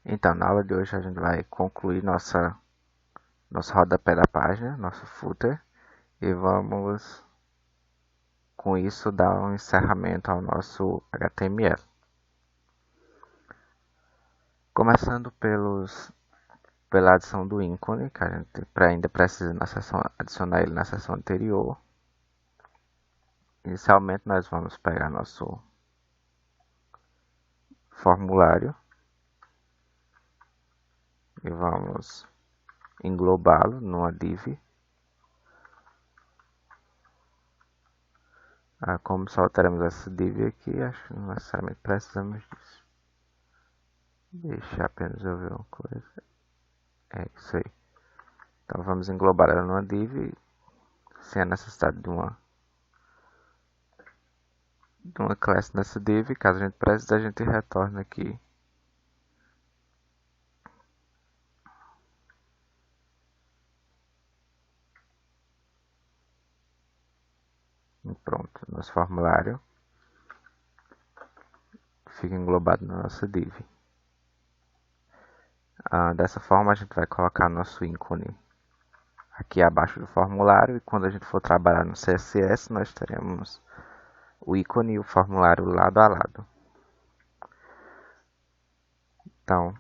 Então, na aula de hoje a gente vai concluir nosso rodapé da página, nosso footer, e vamos com isso dar um encerramento ao nosso HTML. Começando pela adição do ícone, que a gente ainda precisa adicionar ele na seção anterior. Inicialmente nós vamos pegar nosso formulário e vamos englobá-lo numa div. Como só teremos essa div aqui, acho que não necessariamente precisamos disso. Deixa apenas eu ver uma coisa. É isso aí. Então vamos englobar ela numa div sem a necessidade de uma classe nessa div. Caso a gente precise, a gente retorna aqui. E pronto, nosso formulário fica englobado na nossa div. Dessa forma a gente vai colocar nosso ícone aqui abaixo do formulário, e quando a gente for trabalhar no CSS nós teremos o ícone e o formulário lado a lado. Então,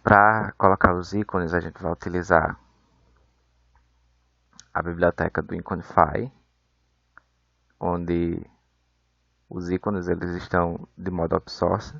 para colocar os ícones a gente vai utilizar a biblioteca do Iconify, onde os ícones eles estão de modo open source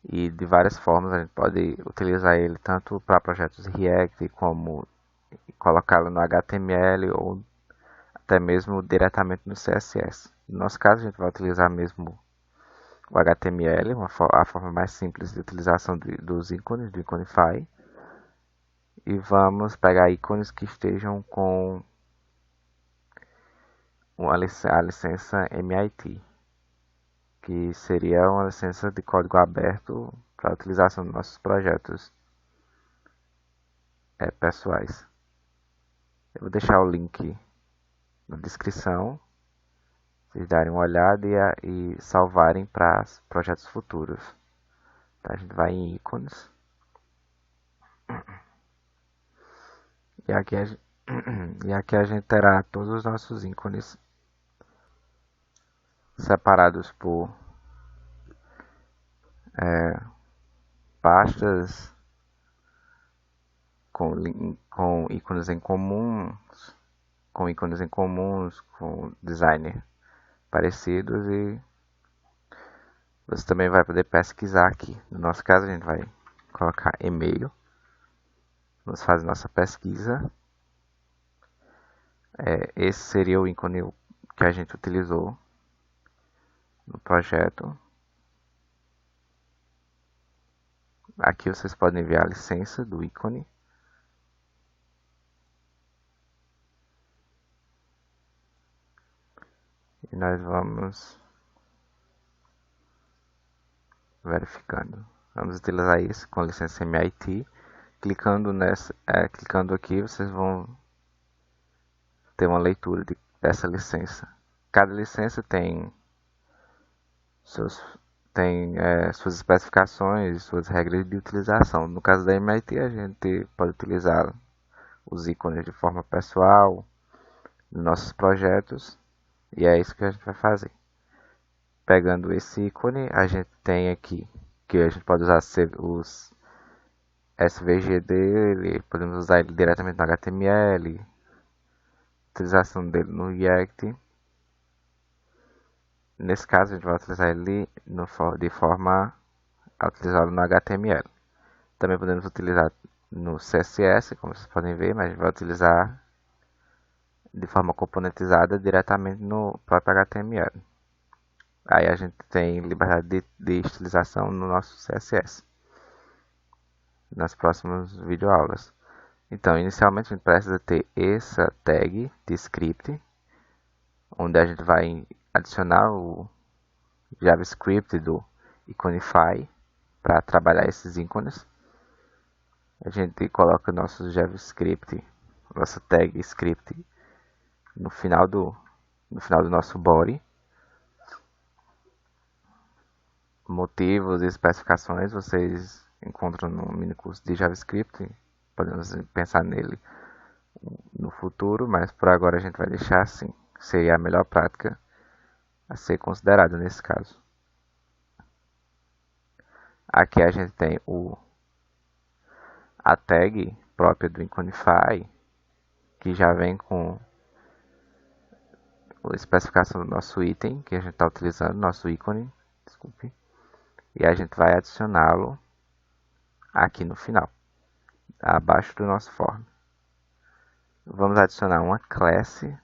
e de várias formas. A gente pode utilizar ele tanto para projetos React como colocá-lo no HTML ou até mesmo diretamente no CSS. No nosso caso a gente vai utilizar mesmo o HTML, a forma mais simples de utilização dos ícones do Iconify, e vamos pegar ícones que estejam com a licença MIT, que seria uma licença de código aberto para a utilização dos nossos projetos pessoais. Eu vou deixar o link na descrição, vocês darem uma olhada e salvarem para projetos futuros. Então, a gente vai em ícones. E aqui a gente terá todos os nossos ícones separados por pastas com ícones em comum, com designer parecidos, e você também vai poder pesquisar aqui. No nosso caso a gente vai colocar e-mail, vamos fazer nossa pesquisa. Esse seria o ícone que a gente utilizou no projeto. Aqui vocês podem ver a licença do ícone. E nós vamos verificando. Vamos utilizar isso com licença MIT. Clicando aqui, vocês vão ter uma leitura dessa licença. Cada licença tem suas especificações, suas regras de utilização. No caso da MIT, a gente pode utilizar os ícones de forma pessoal nos nossos projetos, e é isso que a gente vai fazer. Pegando esse ícone, a gente tem aqui que a gente pode usar os SVG dele, podemos usar ele diretamente no HTML, utilização dele no React. Nesse caso, a gente vai utilizar ele de forma a utilizá-lo no HTML. Também podemos utilizar no CSS, como vocês podem ver, mas a gente vai utilizar de forma componentizada diretamente no próprio HTML. Aí a gente tem liberdade de estilização no nosso CSS, nas próximas videoaulas. Então, inicialmente a gente precisa ter essa tag de script, onde a gente vai adicionar o JavaScript do Iconify para trabalhar esses ícones. A gente coloca nosso JavaScript, nossa tag script no final do nosso body. motivos e especificações vocês encontram no mini curso de JavaScript. Podemos pensar nele no futuro, mas por agora a gente vai deixar assim. Seria a melhor prática a ser considerada nesse caso. Aqui a gente tem a tag própria do Iconify, que já vem com a especificação do nosso item que a gente está utilizando, nosso ícone, desculpe, e a gente vai adicioná-lo aqui no final, abaixo do nosso form. Vamos adicionar uma classe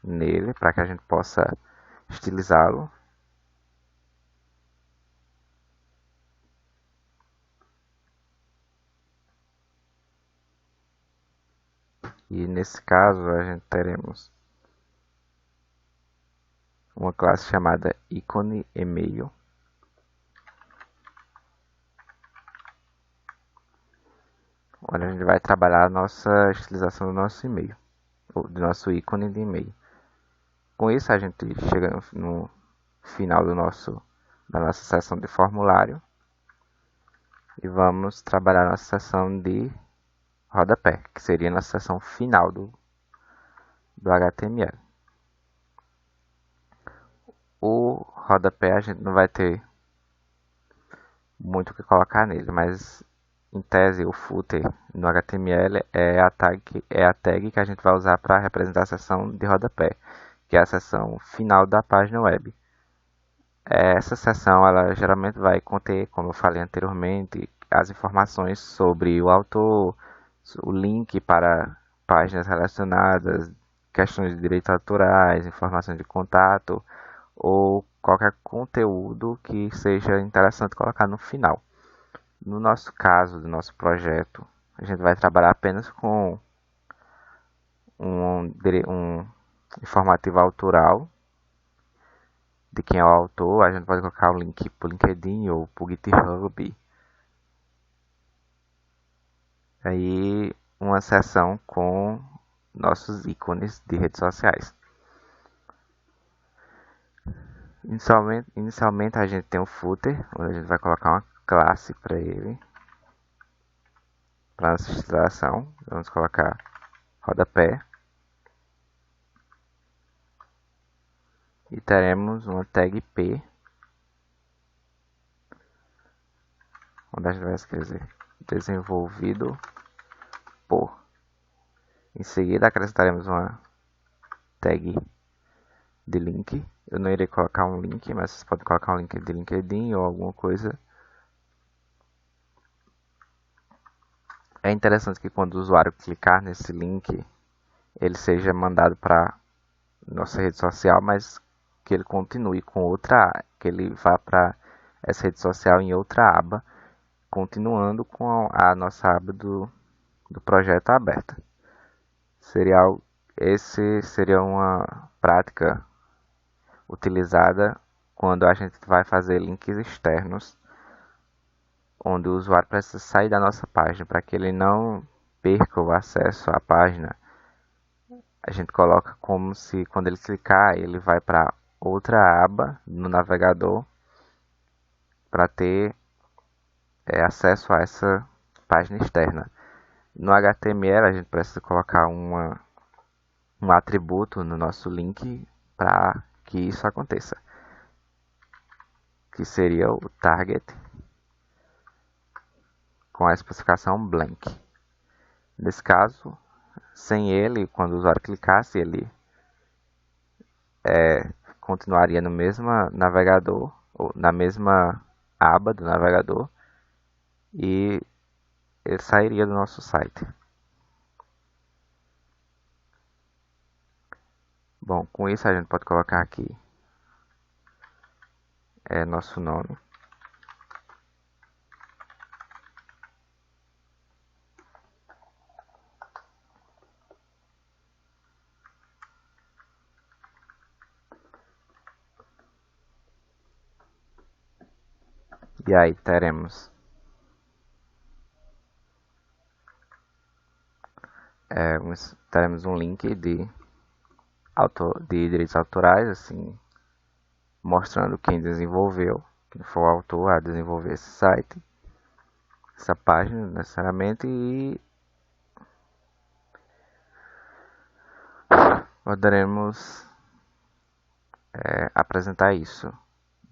nele para que a gente possa estilizá-lo. E nesse caso a gente teremos uma classe chamada ícone email, onde a gente vai trabalhar a nossa estilização do nosso e-mail, ou do nosso ícone de e-mail. Com isso a gente chega no final da nossa seção de formulário e vamos trabalhar a nossa seção de rodapé, que seria a nossa seção final do HTML. O rodapé a gente não vai ter muito o que colocar nele, mas em tese o footer no HTML é a tag que a gente vai usar para representar a seção de rodapé, que é a seção final da página web. Essa seção ela geralmente vai conter, como eu falei anteriormente, as informações sobre o autor, o link para páginas relacionadas, questões de direitos autorais, informações de contato ou qualquer conteúdo que seja interessante colocar no final. No nosso caso, do nosso projeto, a gente vai trabalhar apenas com um informativo autoral de quem é o autor. A gente pode colocar o link para o LinkedIn ou para o GitHub. Aí uma seção com nossos ícones de redes sociais. Inicialmente a gente tem o footer, onde a gente vai colocar uma classe para ele, para nossa estilização. Vamos colocar rodapé. E teremos uma tag P, onde a gente vai escrever desenvolvido por. Em seguida acrescentaremos uma tag de link. Eu não irei colocar um link, mas vocês podem colocar um link de LinkedIn ou alguma coisa. É interessante que quando o usuário clicar nesse link, ele seja mandado para nossa rede social, mas que ele continue com outra, que ele vá para essa rede social em outra aba, continuando com a nossa aba do projeto aberta. Esse seria uma prática utilizada quando a gente vai fazer links externos, onde o usuário precisa sair da nossa página para que ele não perca o acesso à página. A gente coloca como se quando ele clicar ele vai para outra aba no navegador para ter acesso a essa página externa. No HTML a gente precisa colocar um atributo no nosso link para que isso aconteça, que seria o target com a especificação blank. Nesse caso, sem ele, quando o usuário clicasse, ele continuaria no mesmo navegador, ou na mesma aba do navegador, e ele sairia do nosso site. Bom, com isso a gente pode colocar aqui nosso nome. E aí teremos um link de direitos autorais, assim, mostrando quem desenvolveu, que não for o autor a desenvolver esse site, essa página necessariamente, e poderemos apresentar isso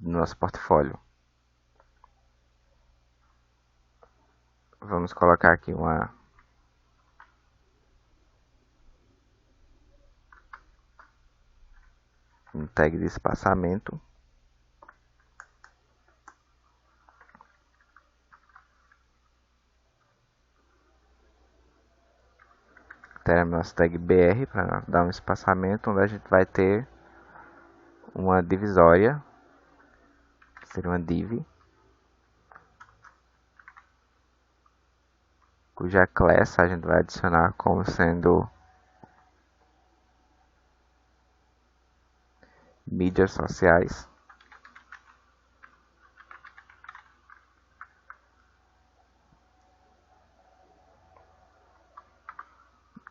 no nosso portfólio. Vamos colocar aqui um tag de espaçamento. Teremos nosso tag BR para dar um espaçamento, onde a gente vai ter uma divisória, seria uma div, cuja class a gente vai adicionar como sendo mídias sociais.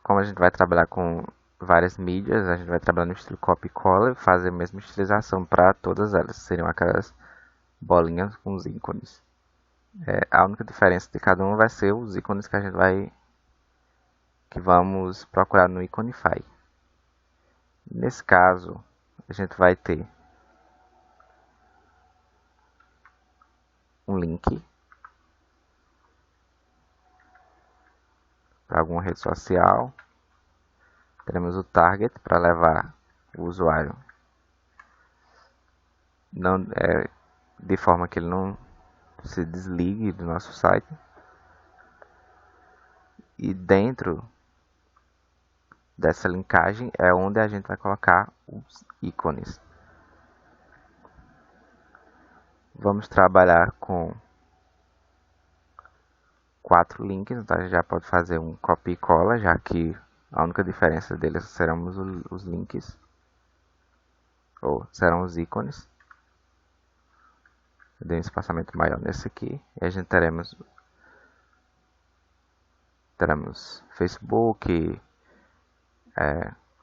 Como a gente vai trabalhar com várias mídias, a gente vai trabalhar no estilo copy e cola e fazer a mesma estilização para todas elas. Seriam aquelas bolinhas com os ícones. A única diferença de cada um vai ser os ícones que vamos procurar no Iconify. Nesse caso, a gente vai ter um link para alguma rede social. Teremos o target para levar o usuário de forma que ele não se desligue do nosso site. E dentro dessa linkagem é onde a gente vai colocar os ícones. Vamos trabalhar com 4 links, então a gente já pode fazer um copy e cola, já que a única diferença deles serão os links, ou serão os ícones. Eu dei um espaçamento maior nesse aqui, e a gente teremos Facebook,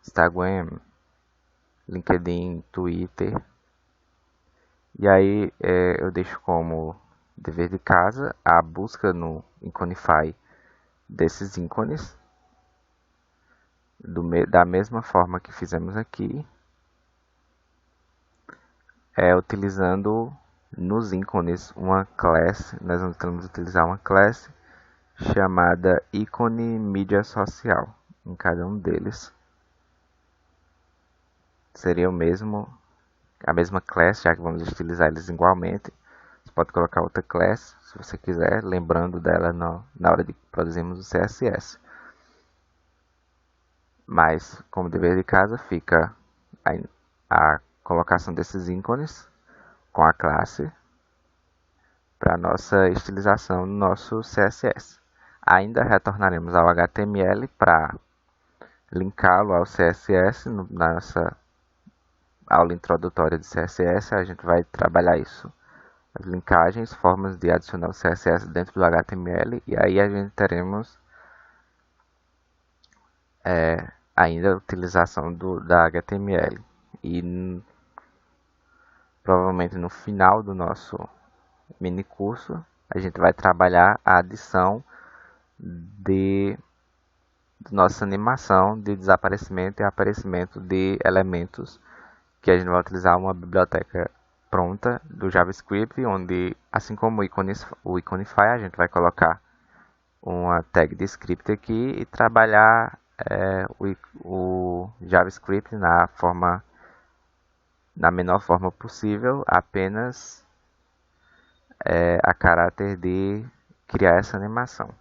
Instagram, LinkedIn, Twitter. E aí eu deixo como dever de casa a busca no Iconify desses ícones, da mesma forma que fizemos aqui, utilizando nos ícones uma class. Nós vamos utilizar uma class chamada ícone mídia social. Em cada um deles seria a mesma class, já que vamos utilizar eles igualmente. Você pode colocar outra class, se você quiser, lembrando dela na hora de produzirmos o CSS. Mas, como dever de casa, fica a colocação desses ícones com a classe para nossa estilização no nosso CSS. Ainda retornaremos ao HTML para linká-lo ao CSS. Na nossa aula introdutória de CSS, a gente vai trabalhar isso. As linkagens, formas de adicionar o CSS dentro do HTML, e aí a gente teremos ainda a utilização da HTML. E provavelmente no final do nosso mini curso, a gente vai trabalhar a adição de nossa animação de desaparecimento e aparecimento de elementos, que a gente vai utilizar uma biblioteca pronta do JavaScript, onde, assim como o Iconify, a gente vai colocar uma tag de script aqui e trabalhar o JavaScript na menor forma possível, apenas a caráter de criar essa animação.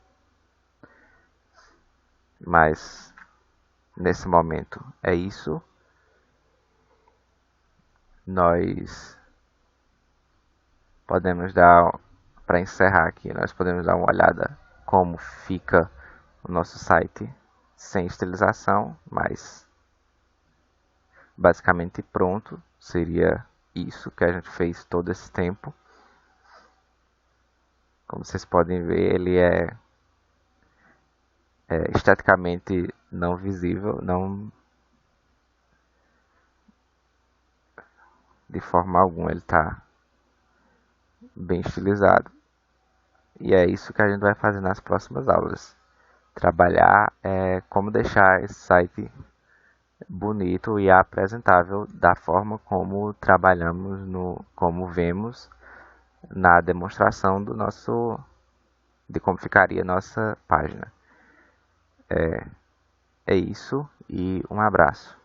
Mas nesse momento é isso. Nós podemos dar, para encerrar aqui, nós podemos dar uma olhada como fica o nosso site sem estilização, mas basicamente pronto. Seria isso que a gente fez todo esse tempo. Como vocês podem ver, ele é esteticamente não visível, não de forma alguma ele está bem estilizado. E é isso que a gente vai fazer nas próximas aulas. Trabalhar como deixar esse site bonito e apresentável da forma como trabalhamos como vemos na demonstração de como ficaria a nossa página. É isso e um abraço.